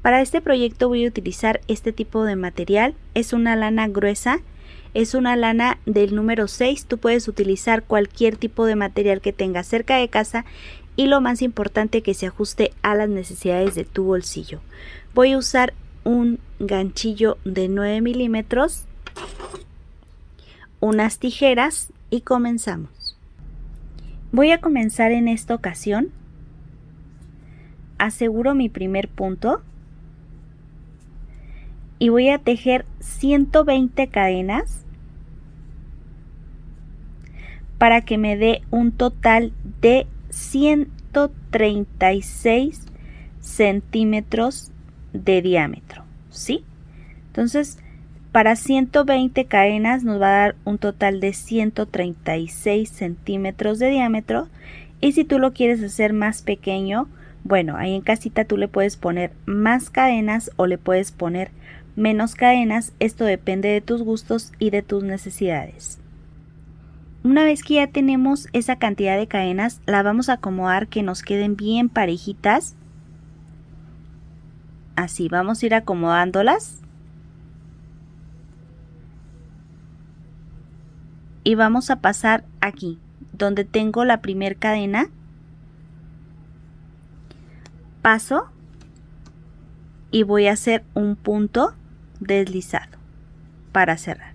Para este proyecto voy a utilizar este tipo de material. Es una lana gruesa, es una lana del número 6. Tú puedes utilizar cualquier tipo de material que tengas cerca de casa y lo más importante, que se ajuste a las necesidades de tu bolsillo. Voy a usar un ganchillo de 9 milímetros, unas tijeras y comenzamos. Voy a comenzar en esta ocasión. Aseguro mi primer punto y voy a tejer 120 cadenas para que me dé un total de 136 centímetros de diámetro, ¿sí? Entonces, para 120 cadenas nos va a dar un total de 136 centímetros de diámetro. Y si tú lo quieres hacer más pequeño, bueno, ahí en casita tú le puedes poner más cadenas o le puedes poner menos cadenas. Esto depende de tus gustos y de tus necesidades. Una vez que ya tenemos esa cantidad de cadenas, la vamos a acomodar que nos queden bien parejitas. Así, vamos a ir acomodándolas. Y vamos a pasar aquí, donde tengo la primera cadena. Paso y voy a hacer un punto deslizado para cerrar.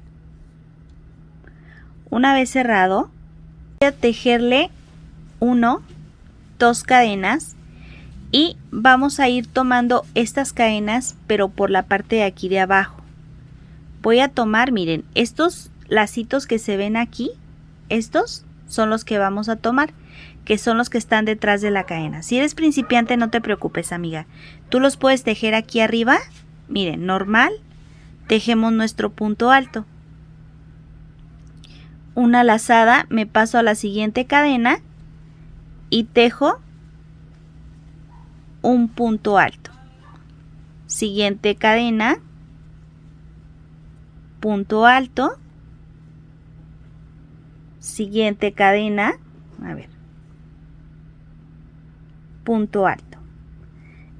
Una vez cerrado, voy a tejerle 1, 2 cadenas y vamos a ir tomando estas cadenas, pero por la parte de aquí de abajo. Voy a tomar, miren, estos lacitos que se ven aquí, estos son los que vamos a tomar, que son los que están detrás de la cadena. Si eres principiante, no te preocupes, amiga. Tú los puedes tejer aquí arriba. Miren, normal, tejemos nuestro punto alto. Una lazada, me paso a la siguiente cadena y tejo un punto alto. Siguiente cadena, punto alto. Siguiente cadena, a ver, punto alto.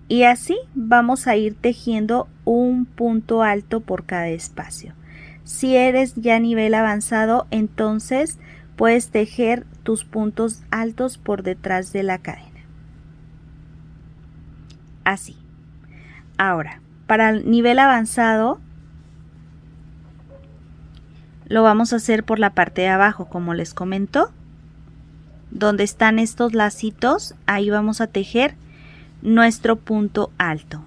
Y así vamos a ir tejiendo un punto alto por cada espacio. Si eres ya nivel avanzado, entonces puedes tejer tus puntos altos por detrás de la cadena. Así. Ahora, para el nivel avanzado, lo vamos a hacer por la parte de abajo, como les comento. Donde están estos lacitos, ahí vamos a tejer nuestro punto alto.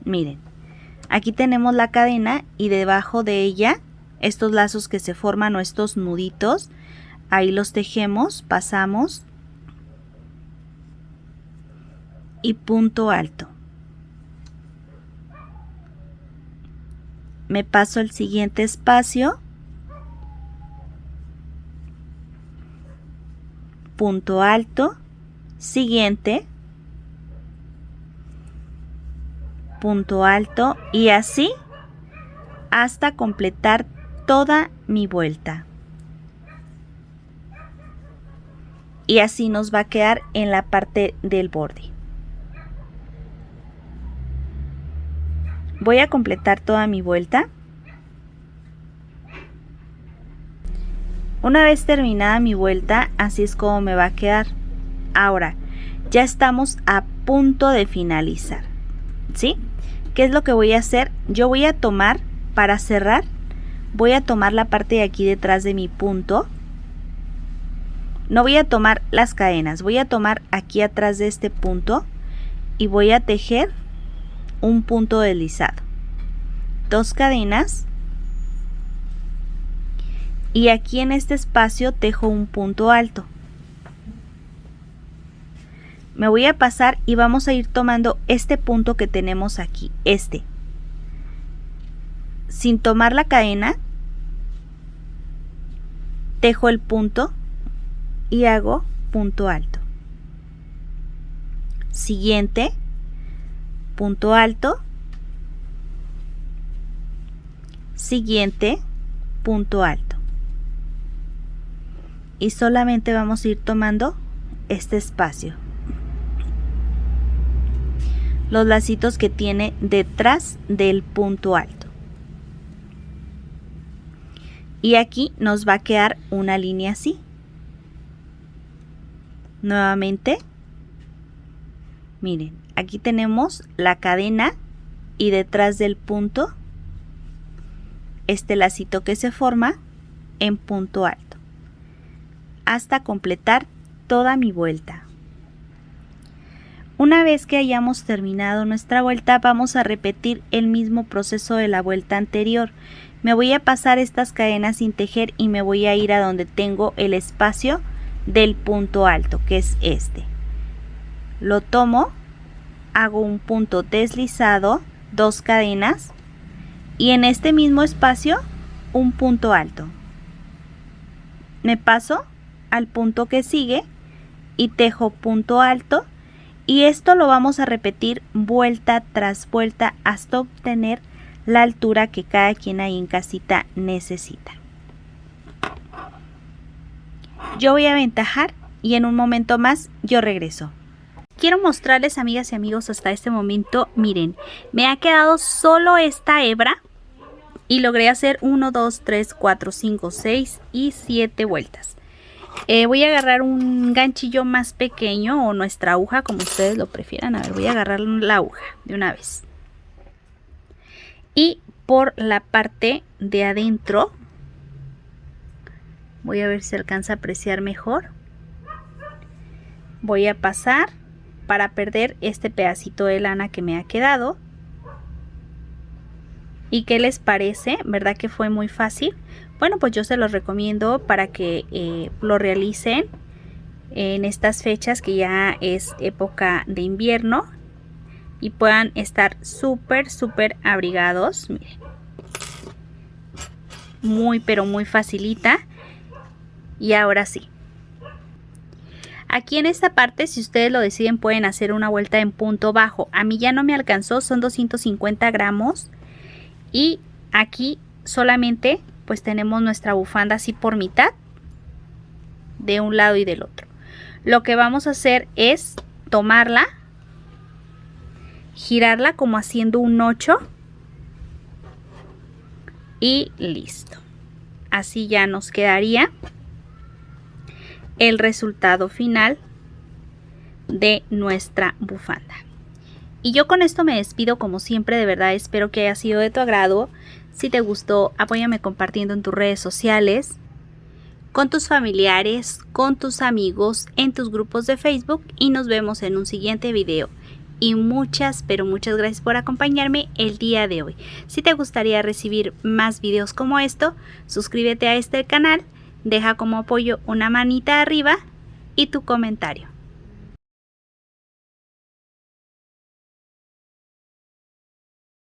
Miren, aquí tenemos la cadena y debajo de ella estos lazos que se forman o estos nuditos, ahí los tejemos, pasamos y punto alto. Me paso al siguiente espacio, punto alto, siguiente, punto alto y así hasta completar toda mi vuelta. Y así nos va a quedar en la parte del borde. Voy a completar toda mi vuelta. Una vez terminada mi vuelta, así es como me va a quedar. Ahora, ya estamos a punto de finalizar, ¿sí? ¿Qué es lo que voy a hacer? Yo voy a tomar, para cerrar, voy a tomar la parte de aquí detrás de mi punto. No voy a tomar las cadenas, voy a tomar aquí atrás de este punto y voy a tejer un punto deslizado, 2 cadenas y aquí en este espacio tejo un punto alto. Me voy a pasar y vamos a ir tomando este punto que tenemos aquí, sin tomar la cadena, tejo el punto y hago punto alto. Siguiente, punto alto, siguiente, punto alto. Y solamente vamos a ir tomando este espacio. los lacitos que tiene detrás del punto alto. Y aquí nos va a quedar una línea así. Nuevamente, miren, aquí tenemos la cadena y detrás del punto este lacito que se forma en punto alto hasta completar toda mi vuelta. Una vez que hayamos terminado nuestra vuelta, vamos a repetir el mismo proceso de la vuelta anterior. Me voy a pasar estas cadenas sin tejer y me voy a ir a donde tengo el espacio del punto alto, que es este. Lo tomo, hago un punto deslizado, 2 cadenas y en este mismo espacio un punto alto. Me paso al punto que sigue y tejo punto alto, y esto lo vamos a repetir vuelta tras vuelta hasta obtener la altura que cada quien ahí en casita necesita. Yo voy a aventajar y en un momento más yo regreso. Quiero mostrarles, amigas y amigos, hasta este momento, miren, me ha quedado solo esta hebra y logré hacer 1, 2, 3, 4, 5, 6 y 7 vueltas. Voy a agarrar un ganchillo más pequeño o nuestra aguja, como ustedes lo prefieran. A ver, voy a agarrar la aguja de una vez. Y por la parte de adentro, voy a ver si se alcanza a apreciar mejor. Voy a pasar para perder este pedacito de lana que me ha quedado. ¿Y qué les parece? ¿Verdad que fue muy fácil? Bueno, pues yo se los recomiendo para que lo realicen en estas fechas que ya es época de invierno y puedan estar súper abrigados. Miren, muy pero muy facilita. Y ahora sí, aquí en esta parte, si ustedes lo deciden, pueden hacer una vuelta en punto bajo. A mí ya no me alcanzó, son 250 gramos. Y aquí solamente pues tenemos nuestra bufanda así por mitad, de un lado y del otro. Lo que vamos a hacer es tomarla, girarla como haciendo un 8 y listo. Así ya nos quedaría el resultado final de nuestra bufanda. Y yo con esto me despido, como siempre. De verdad espero que haya sido de tu agrado. Si te gustó, apóyame compartiendo en tus redes sociales, con tus familiares, con tus amigos, en tus grupos de Facebook, y nos vemos en un siguiente video. Y muchas, pero muchas gracias por acompañarme el día de hoy. Si te gustaría recibir más videos como esto, suscríbete a este canal, deja como apoyo una manita arriba y tu comentario.